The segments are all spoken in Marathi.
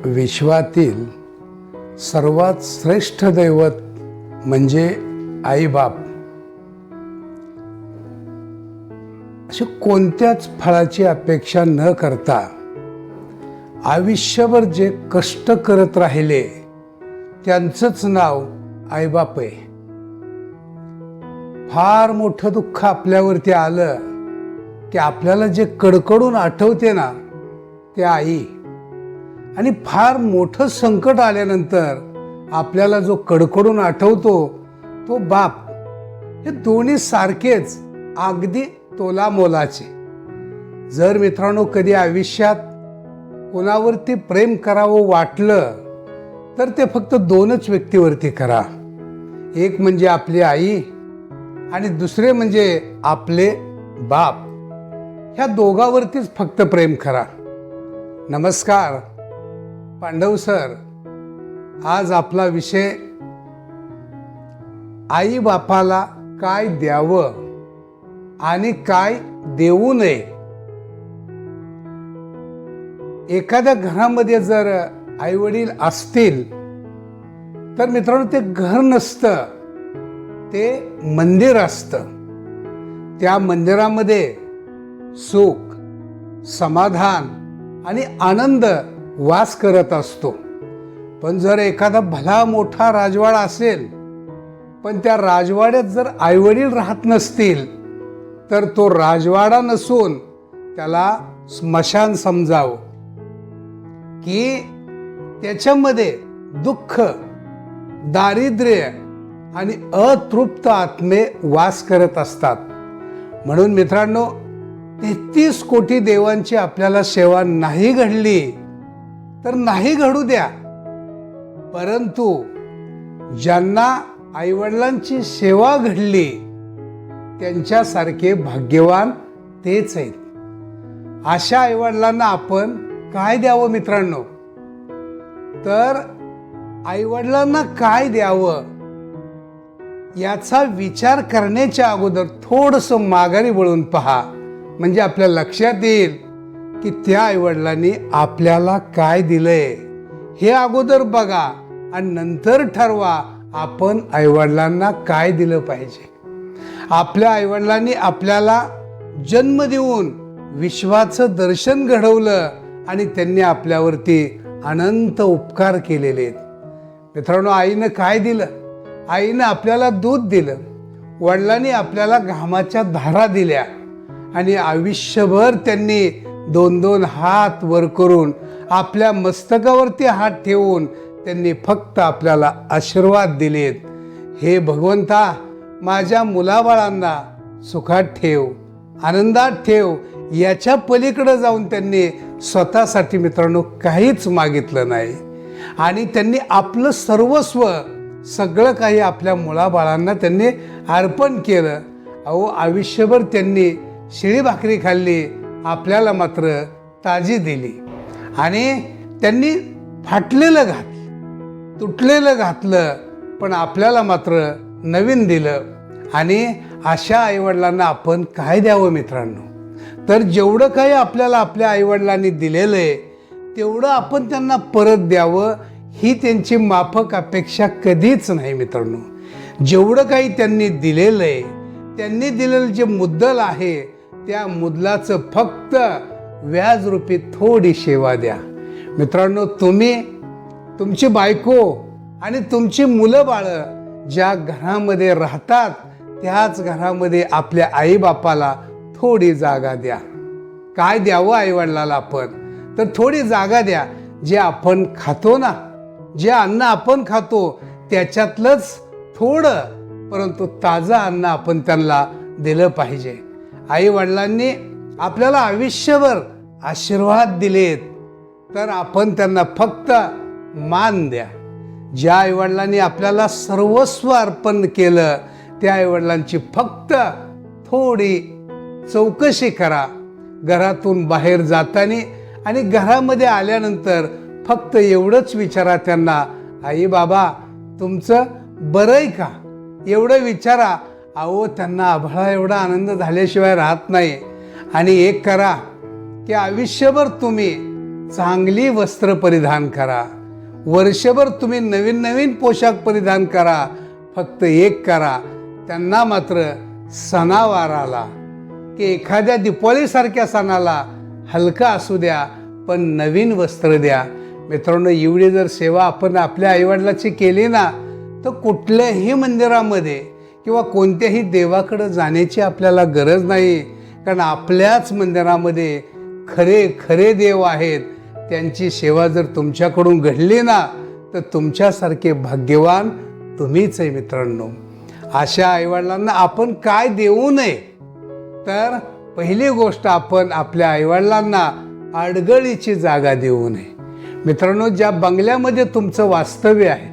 विश्वातील सर्वात श्रेष्ठ दैवत म्हणजे आईबाप. अशी कोणत्याच फळाची अपेक्षा न करता आयुष्यभर जे कष्ट करत राहिले त्यांचंच नाव आईबाप आहे. फार मोठं दुःख आपल्यावरती आलं की आपल्याला जे कडकडून आठवते ना ते आई, आणि फार मोठं संकट आल्यानंतर आपल्याला जो कडकडून आठवतो तो बाप. हे दोन्ही सारखेच, अगदी तोलामोलाचे. जर मित्रांनो कधी आयुष्यात कोणावरती प्रेम करावं वाटलं तर ते फक्त दोनच व्यक्तीवरती करा. एक म्हणजे आपली आई आणि दुसरे म्हणजे आपले बाप. ह्या दोघांवरतीच फक्त प्रेम करा. नमस्कार पांडव सर. आज आपला विषय आई बापाला काय द्यावं आणि काय देऊ नये. एखाद्या घरामध्ये जर आई वडील असतील तर मित्रांनो ते घर नसतं, ते मंदिर असतं. त्या मंदिरामध्ये सुख, समाधान आणि आनंद वास करत असतो. पण जर एखादा भला मोठा राजवाडा असेल पण त्या राजवाड्यात जर आईवडील राहत नसतील तर तो राजवाडा नसून त्याला स्मशान समजावं, की त्याच्यामध्ये दुःख, दारिद्र्य आणि अतृप्त आत्मे वास करत असतात. म्हणून मित्रांनो 33 कोटी देवांची आपल्याला सेवा नाही घडली तर नाही घडू द्या, परंतु ज्यांना आईवडिलांची सेवा घडली त्यांच्यासारखे भाग्यवान तेच आहेत. अशा आईवडिलांना आपण काय द्यावं मित्रांनो? तर आईवडिलांना काय द्यावं याचा विचार करण्याच्या अगोदर थोडंसं माघारी वळून पहा, म्हणजे आपल्या लक्षात येईल की त्या आईवडिलांनी आपल्याला काय दिलंय हे अगोदर बघा आणि नंतर ठरवा आपण आईवडिलांना काय दिलं पाहिजे. आपल्या आईवडिलांनी आपल्याला जन्म देऊन विश्वाचं दर्शन घडवलं आणि त्यांनी आपल्यावरती अनंत उपकार केलेले आहेत. मित्रांनो आईनं काय दिलं? आईनं आपल्याला दूध दिलं, वडिलांनी आपल्याला घामाच्या धारा दिल्या आणि आयुष्यभर त्यांनी 2-2 हात वर करून आपल्या मस्तकावरती हात ठेवून त्यांनी फक्त आपल्याला आशीर्वाद दिलेत. हे भगवंता माझ्या मुलाबाळांना सुखात ठेव, आनंदात ठेव. याच्या पलीकडे जाऊन त्यांनी स्वतःसाठी मित्रांनो काहीच मागितलं नाही आणि त्यांनी आपलं सर्वस्व सगळं काही आपल्या मुलाबाळांना त्यांनी अर्पण केलं. अहो आयुष्यभर त्यांनी शिळी भाकरी खाल्ली, आपल्याला मात्र ताजी दिली. आणि त्यांनी फाटलेलं घातलं, तुटलेलं घातलं, पण आपल्याला मात्र नवीन दिलं. आणि अशा आईवडिलांना आपण काय द्यावं मित्रांनो? तर जेवढं काही आपल्याला आपल्या आईवडिलांनी दिलेलं आहे तेवढं आपण त्यांना परत द्यावं, ही त्यांची माफक अपेक्षा कधीच नाही मित्रांनो. जेवढं काही त्यांनी दिलेलं आहे, त्यांनी दिलेलं जे मुद्दल आहे त्या मुद्दलाचं फक्त व्याजरूपी थोडी सेवा द्या. मित्रांनो तुम्ही, तुमची बायको आणि तुमची मुलं बाळं ज्या घरामध्ये राहतात त्याच घरामध्ये आपल्या आईबापाला थोडी जागा द्या. काय द्यावं आईवडिलाला आपण? तर थोडी जागा द्या. जे आपण खातो ना, जे अन्न आपण खातो त्याच्यातलंच थोडं, परंतु ताजं अन्न आपण त्यांना दिलं पाहिजे. आईवडिलांनी आपल्याला आयुष्यभर आशीर्वाद दिलेत तर आपण त्यांना फक्त मान द्या. ज्या आईवडिलांनी आपल्याला सर्वस्व अर्पण केलं त्या आईवडिलांची फक्त थोडी चौकशी करा. घरातून बाहेर जाताना आणि घरामध्ये आल्यानंतर फक्त एवढंच विचारा त्यांना, आई बाबा तुमचं बरं आहे का? एवढं विचारा. अहो त्यांना आभाळा एवढा आनंद झाल्याशिवाय राहत नाही. आणि एक करा की आयुष्यभर तुम्ही चांगली वस्त्र परिधान करा. वर्षभर तुम्ही नवीन नवीन पोशाख परिधान करा. फक्त एक करा, त्यांना मात्र सणावाराला की एखाद्या दिवाळीसारख्या सणाला हलका असू द्या पण नवीन वस्त्र द्या. मित्रांनो, एवढी जर सेवा आपण आपल्या आईवडिलाची केली ना, तर कुठल्याही मंदिरामध्ये किंवा कोणत्याही देवाकडे जाण्याची आपल्याला गरज नाही. कारण आपल्याच मंदिरामध्ये खरे खरे देव आहेत. त्यांची सेवा जर तुमच्याकडून घडली ना, तर तुमच्यासारखे भाग्यवान तुम्हीच आहे. मित्रांनो, अशा आईवडिलांना आपण काय देऊ नये, तर पहिली गोष्ट आपण आपल्या आईवडिलांना अडगळीची जागा देऊ नये. मित्रांनो, ज्या बंगल्यामध्ये तुमचं वास्तव्य आहे,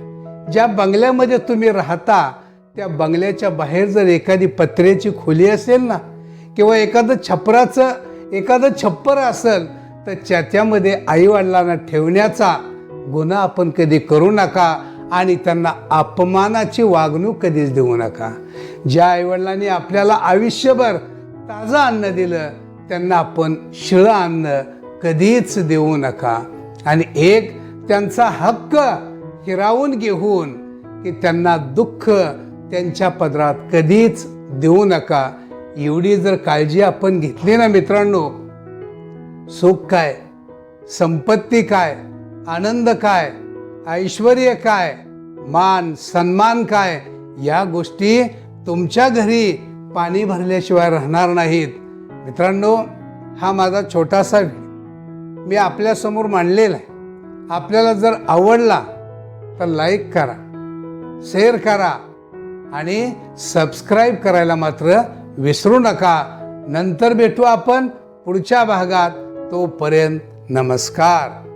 ज्या बंगल्यामध्ये तुम्ही राहता, त्या बंगल्याच्या बाहेर जर एखादी पत्र्याची खोली असेल ना, किंवा एखादं छप्पर असेल, तर त्यामध्ये आईवडिलांना ठेवण्याचा गुन्हा आपण कधी करू नका आणि त्यांना अपमानाची वागणूक कधीच देऊ नका. ज्या आईवडिलांनी आपल्याला आयुष्यभर ताजं अन्न दिलं, त्यांना आपण शिळं अन्न कधीच देऊ नका. आणि एक त्यांचा हक्क हिरावून घेऊन की त्यांना दुःख त्यांच्या पदरात कधीच देऊ नका. एवढी जर काळजी आपण घेतली ना मित्रांनो, सुख काय, संपत्ती काय, आनंद काय, ऐश्वर काय, मान सन्मान काय, या गोष्टी तुमच्या घरी पाणी भरल्याशिवाय राहणार नाहीत. मित्रांनो, हा माझा छोटासा मी आपल्यासमोर मांडलेला आहे. आपल्याला जर आवडला तर लाईक करा, शेअर करा आणि सबस्क्राईब करायला मात्र विसरू नका. नंतर भेटू आपण पुढच्या भागात. तोपर्यंत नमस्कार.